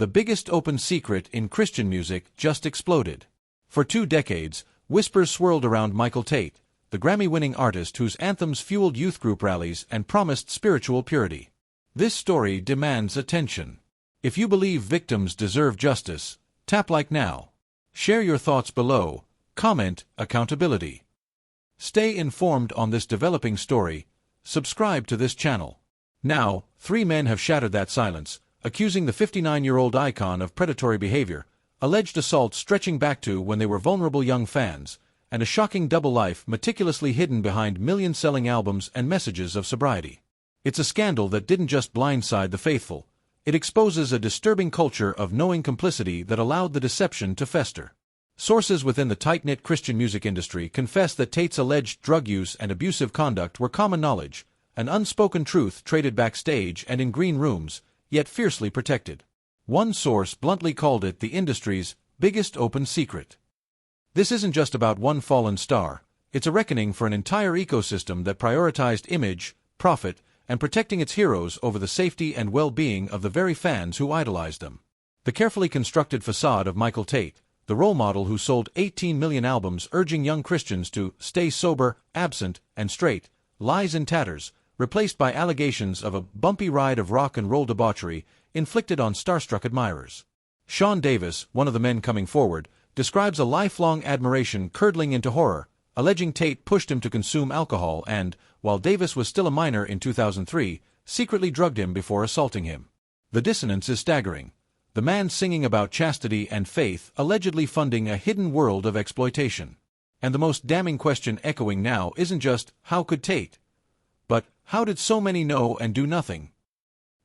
The biggest open secret in Christian music just exploded. For 2 decades, whispers swirled around Michael Tate, the Grammy-winning artist whose anthems fueled youth group rallies and promised spiritual purity. This story demands attention. If you believe victims deserve justice, tap like now. Share your thoughts below. Comment accountability. Stay informed on this developing story. Subscribe to this channel. Now, 3 men have shattered that silence, accusing the 59-year-old icon of predatory behavior, alleged assault stretching back to when they were vulnerable young fans, and a shocking double life meticulously hidden behind million-selling albums and messages of sobriety. It's a scandal that didn't just blindside the faithful. It exposes a disturbing culture of knowing complicity that allowed the deception to fester. Sources within the tight-knit Christian music industry confess that Tate's alleged drug use and abusive conduct were common knowledge, an unspoken truth traded backstage and in green rooms, yet fiercely protected. One source bluntly called it the industry's biggest open secret. This isn't just about one fallen star, it's a reckoning for an entire ecosystem that prioritized image, profit, and protecting its heroes over the safety and well-being of the very fans who idolized them. The carefully constructed facade of Michael Tate, the role model who sold 18 million albums urging young Christians to stay sober, absent, and straight, lies in tatters, replaced by allegations of a bumpy ride of rock and roll debauchery inflicted on starstruck admirers. Sean Davis, one of the men coming forward, describes a lifelong admiration curdling into horror, alleging Tate pushed him to consume alcohol and, while Davis was still a minor in 2003, secretly drugged him before assaulting him. The dissonance is staggering. The man singing about chastity and faith allegedly funding a hidden world of exploitation. And the most damning question echoing now isn't just, how could Tate? But, how did so many know and do nothing?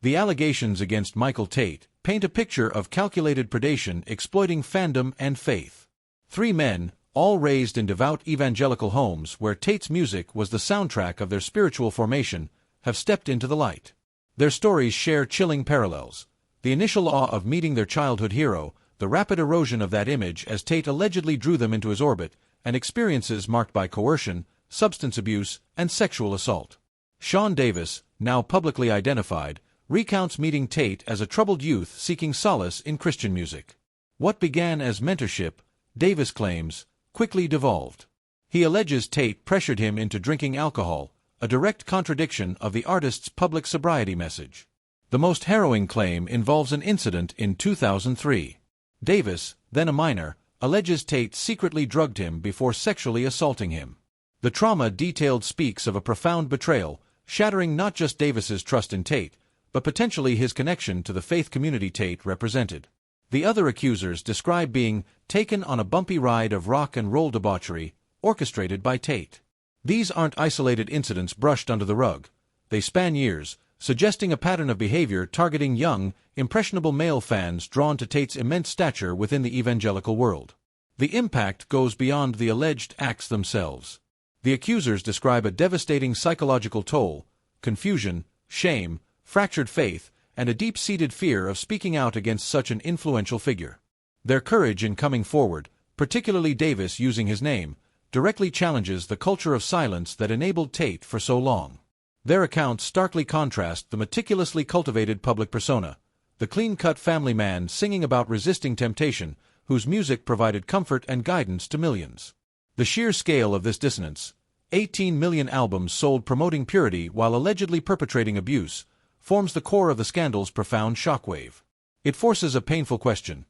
The allegations against Michael Tate paint a picture of calculated predation exploiting fandom and faith. 3 men, all raised in devout evangelical homes where Tate's music was the soundtrack of their spiritual formation, have stepped into the light. Their stories share chilling parallels. The initial awe of meeting their childhood hero, the rapid erosion of that image as Tate allegedly drew them into his orbit, and experiences marked by coercion, substance abuse, and sexual assault. Sean Davis, now publicly identified, recounts meeting Tate as a troubled youth seeking solace in Christian music. What began as mentorship, Davis claims, quickly devolved. He alleges Tate pressured him into drinking alcohol, a direct contradiction of the artist's public sobriety message. The most harrowing claim involves an incident in 2003. Davis, then a minor, alleges Tate secretly drugged him before sexually assaulting him. The trauma detailed speaks of a profound betrayal, shattering not just Davis's trust in Tate, but potentially his connection to the faith community Tate represented. The other accusers describe being taken on a bumpy ride of rock and roll debauchery, orchestrated by Tate. These aren't isolated incidents brushed under the rug. They span years, suggesting a pattern of behavior targeting young, impressionable male fans drawn to Tate's immense stature within the evangelical world. The impact goes beyond the alleged acts themselves. The accusers describe a devastating psychological toll, confusion, shame, fractured faith, and a deep-seated fear of speaking out against such an influential figure. Their courage in coming forward, particularly Davis using his name, directly challenges the culture of silence that enabled Tate for so long. Their accounts starkly contrast the meticulously cultivated public persona, the clean-cut family man singing about resisting temptation, whose music provided comfort and guidance to millions. The sheer scale of this dissonance, 18 million albums sold promoting purity while allegedly perpetrating abuse, forms the core of the scandal's profound shockwave. It forces a painful question.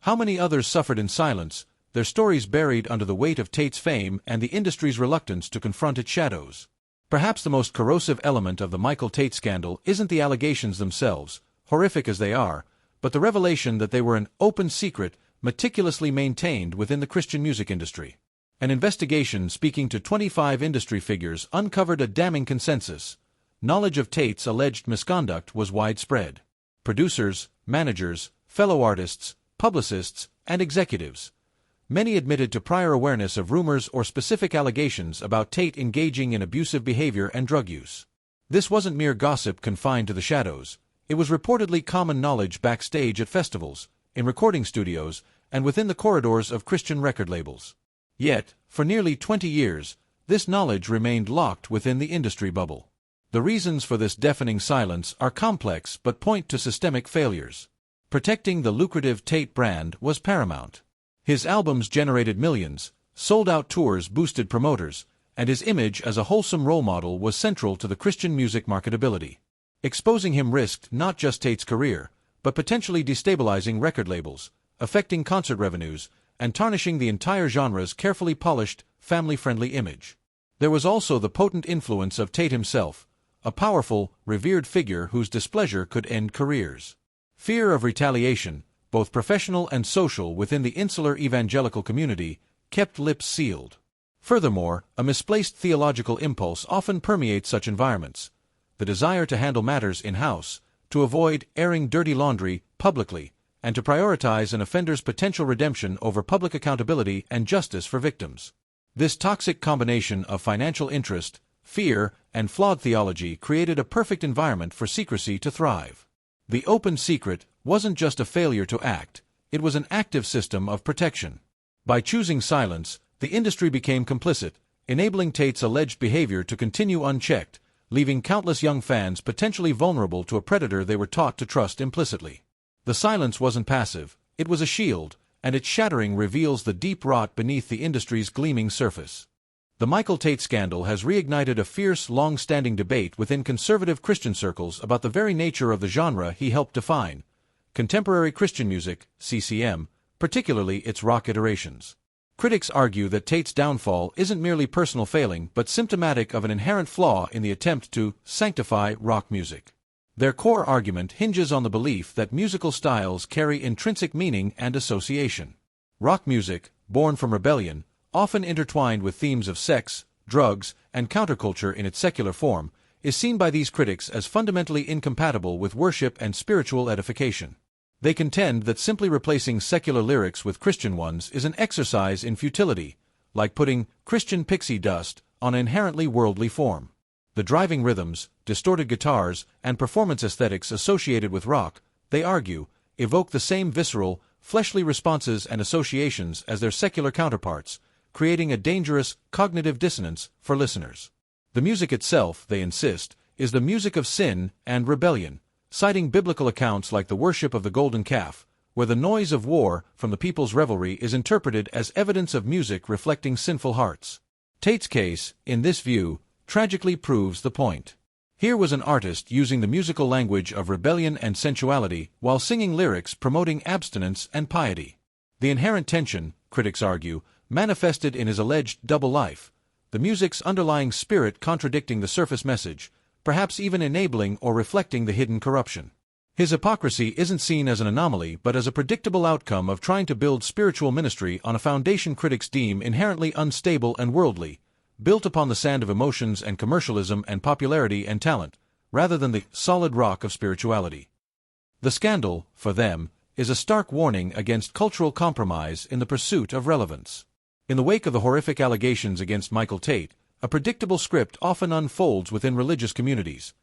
How many others suffered in silence, their stories buried under the weight of Tate's fame and the industry's reluctance to confront its shadows? Perhaps the most corrosive element of the Michael Tate scandal isn't the allegations themselves, horrific as they are, but the revelation that they were an open secret meticulously maintained within the Christian music industry. An investigation speaking to 25 industry figures uncovered a damning consensus. Knowledge of Tate's alleged misconduct was widespread. Producers, managers, fellow artists, publicists, and executives. Many admitted to prior awareness of rumors or specific allegations about Tate engaging in abusive behavior and drug use. This wasn't mere gossip confined to the shadows. It was reportedly common knowledge backstage at festivals, in recording studios, and within the corridors of Christian record labels. Yet, for nearly 20 years, this knowledge remained locked within the industry bubble. The reasons for this deafening silence are complex but point to systemic failures. Protecting the lucrative Tate brand was paramount. His albums generated millions, sold-out tours boosted promoters, and his image as a wholesome role model was central to the Christian music marketability. Exposing him risked not just Tate's career, but potentially destabilizing record labels, affecting concert revenues, and tarnishing the entire genre's carefully polished, family-friendly image. There was also the potent influence of Tate himself, a powerful, revered figure whose displeasure could end careers. Fear of retaliation, both professional and social within the insular evangelical community, kept lips sealed. Furthermore, a misplaced theological impulse often permeates such environments, the desire to handle matters in-house, to avoid airing dirty laundry publicly, and to prioritize an offender's potential redemption over public accountability and justice for victims. This toxic combination of financial interest, fear, and flawed theology created a perfect environment for secrecy to thrive. The open secret wasn't just a failure to act, it was an active system of protection. By choosing silence, the industry became complicit, enabling Tate's alleged behavior to continue unchecked, leaving countless young fans potentially vulnerable to a predator they were taught to trust implicitly. The silence wasn't passive, it was a shield, and its shattering reveals the deep rot beneath the industry's gleaming surface. The Michael Tate scandal has reignited a fierce, long-standing debate within conservative Christian circles about the very nature of the genre he helped define, contemporary Christian music, CCM, particularly its rock iterations. Critics argue that Tate's downfall isn't merely personal failing but symptomatic of an inherent flaw in the attempt to sanctify rock music. Their core argument hinges on the belief that musical styles carry intrinsic meaning and association. Rock music, born from rebellion, often intertwined with themes of sex, drugs, and counterculture in its secular form, is seen by these critics as fundamentally incompatible with worship and spiritual edification. They contend that simply replacing secular lyrics with Christian ones is an exercise in futility, like putting Christian pixie dust on an inherently worldly form. The driving rhythms, distorted guitars, and performance aesthetics associated with rock, they argue, evoke the same visceral, fleshly responses and associations as their secular counterparts, creating a dangerous cognitive dissonance for listeners. The music itself, they insist, is the music of sin and rebellion, citing biblical accounts like the worship of the golden calf, where the noise of war from the people's revelry is interpreted as evidence of music reflecting sinful hearts. Tate's case, in this view, tragically proves the point. Here was an artist using the musical language of rebellion and sensuality while singing lyrics promoting abstinence and piety. The inherent tension, critics argue, manifested in his alleged double life, the music's underlying spirit contradicting the surface message, perhaps even enabling or reflecting the hidden corruption. His hypocrisy isn't seen as an anomaly but as a predictable outcome of trying to build spiritual ministry on a foundation critics deem inherently unstable and worldly, built upon the sand of emotions and commercialism and popularity and talent, rather than the solid rock of spirituality. The scandal, for them, is a stark warning against cultural compromise in the pursuit of relevance. In the wake of the horrific allegations against Michael Tate, a predictable script often unfolds within religious communities.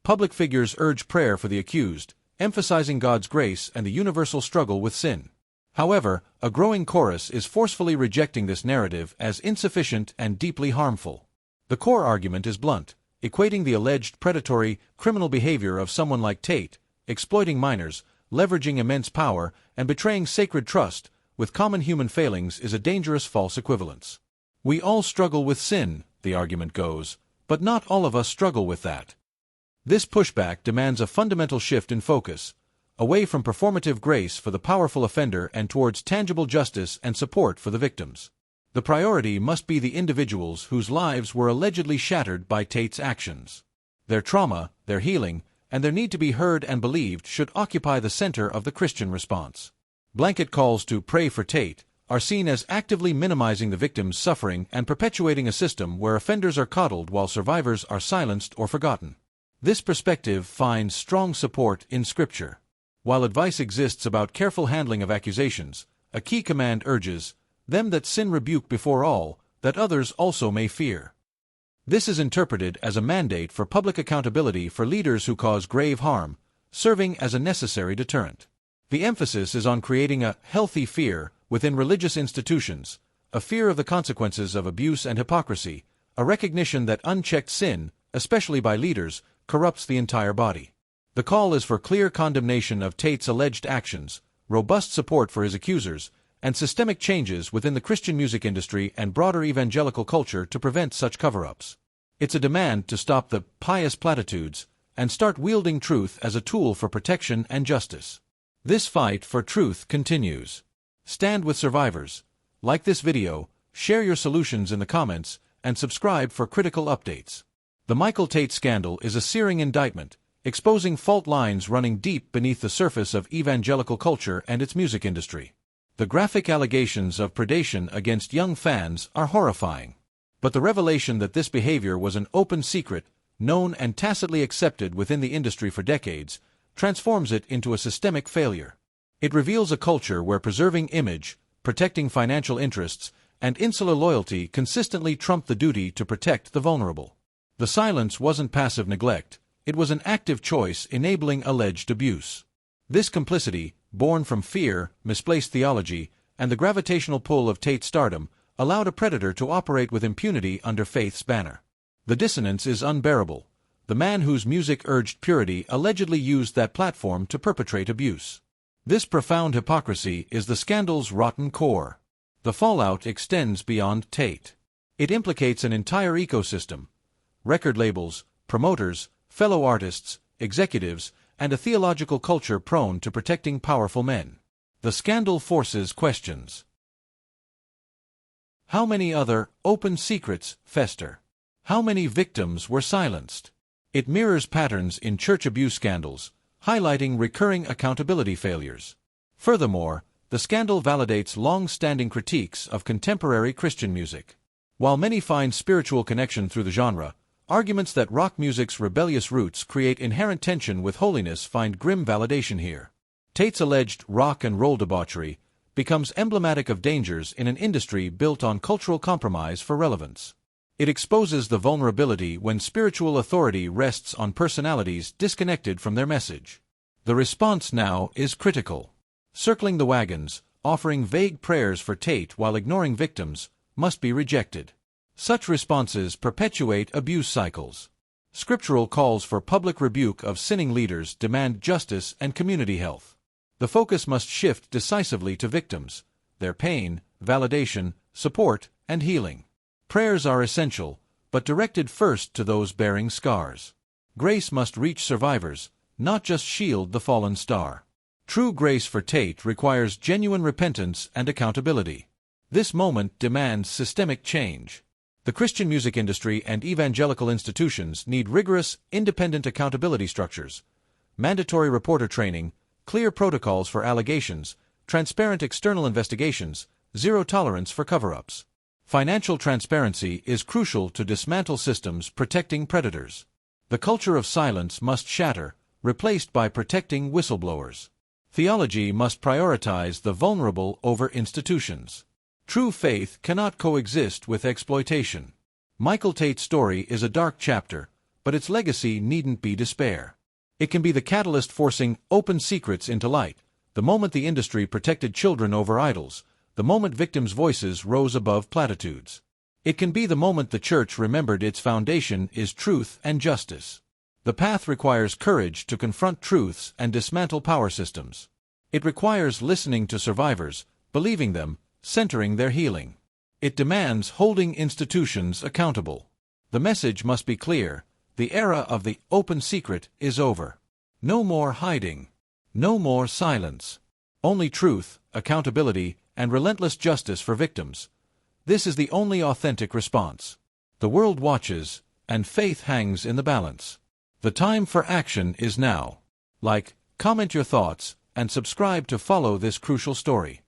Public figures urge prayer for the accused, emphasizing God's grace and the universal struggle with sin. However, a growing chorus is forcefully rejecting this narrative as insufficient and deeply harmful. The core argument is blunt, equating the alleged predatory, criminal behavior of someone like Tate, exploiting minors, leveraging immense power, and betraying sacred trust, with common human failings is a dangerous false equivalence. We all struggle with sin, the argument goes, but not all of us struggle with that. This pushback demands a fundamental shift in focus, away from performative grace for the powerful offender and towards tangible justice and support for the victims. The priority must be the individuals whose lives were allegedly shattered by Tate's actions. Their trauma, their healing, and their need to be heard and believed should occupy the center of the Christian response. Blanket calls to pray for Tate are seen as actively minimizing the victim's suffering and perpetuating a system where offenders are coddled while survivors are silenced or forgotten. This perspective finds strong support in Scripture. While advice exists about careful handling of accusations, a key command urges, "Them that sin rebuke before all, that others also may fear." This is interpreted as a mandate for public accountability for leaders who cause grave harm, serving as a necessary deterrent. The emphasis is on creating a healthy fear within religious institutions, a fear of the consequences of abuse and hypocrisy, a recognition that unchecked sin, especially by leaders, corrupts the entire body. The call is for clear condemnation of Tate's alleged actions, robust support for his accusers, and systemic changes within the Christian music industry and broader evangelical culture to prevent such cover-ups. It's a demand to stop the pious platitudes and start wielding truth as a tool for protection and justice. This fight for truth continues. Stand with survivors. Like this video, share your solutions in the comments, and subscribe for critical updates. The Michael Tate scandal is a searing indictment, exposing fault lines running deep beneath the surface of evangelical culture and its music industry. The graphic allegations of predation against young fans are horrifying. But the revelation that this behavior was an open secret, known and tacitly accepted within the industry for decades, transforms it into a systemic failure. It reveals a culture where preserving image, protecting financial interests, and insular loyalty consistently trump the duty to protect the vulnerable. The silence wasn't passive neglect, it was an active choice enabling alleged abuse. This complicity, born from fear, misplaced theology, and the gravitational pull of Tate's stardom, allowed a predator to operate with impunity under faith's banner. The dissonance is unbearable. The man whose music urged purity allegedly used that platform to perpetrate abuse. This profound hypocrisy is the scandal's rotten core. The fallout extends beyond Tate. It implicates an entire ecosystem: record labels, promoters, fellow artists, executives, and a theological culture prone to protecting powerful men. The scandal forces questions. How many other open secrets fester? How many victims were silenced? It mirrors patterns in church abuse scandals, highlighting recurring accountability failures. Furthermore, the scandal validates long-standing critiques of contemporary Christian music. While many find spiritual connection through the genre, arguments that rock music's rebellious roots create inherent tension with holiness find grim validation here. Tate's alleged rock and roll debauchery becomes emblematic of dangers in an industry built on cultural compromise for relevance. It exposes the vulnerability when spiritual authority rests on personalities disconnected from their message. The response now is critical. Circling the wagons, offering vague prayers for Tate while ignoring victims, must be rejected. Such responses perpetuate abuse cycles. Scriptural calls for public rebuke of sinning leaders demand justice and community health. The focus must shift decisively to victims, their pain, validation, support, and healing. Prayers are essential, but directed first to those bearing scars. Grace must reach survivors, not just shield the fallen star. True grace for Tate requires genuine repentance and accountability. This moment demands systemic change. The Christian music industry and evangelical institutions need rigorous, independent accountability structures, mandatory reporter training, clear protocols for allegations, transparent external investigations, zero tolerance for cover-ups. Financial transparency is crucial to dismantle systems protecting predators. The culture of silence must shatter, replaced by protecting whistleblowers. Theology must prioritize the vulnerable over institutions. True faith cannot coexist with exploitation. Michael Tate's story is a dark chapter, but its legacy needn't be despair. It can be the catalyst forcing open secrets into light, the moment the industry protected children over idols, the moment victims' voices rose above platitudes. It can be the moment the church remembered its foundation is truth and justice. The path requires courage to confront truths and dismantle power systems. It requires listening to survivors, believing them, centering their healing. It demands holding institutions accountable. The message must be clear: the era of the open secret is over. No more hiding. No more silence. Only truth, accountability, and relentless justice for victims. This is the only authentic response. The world watches, and faith hangs in the balance. The time for action is now. Like, comment your thoughts, and subscribe to follow this crucial story.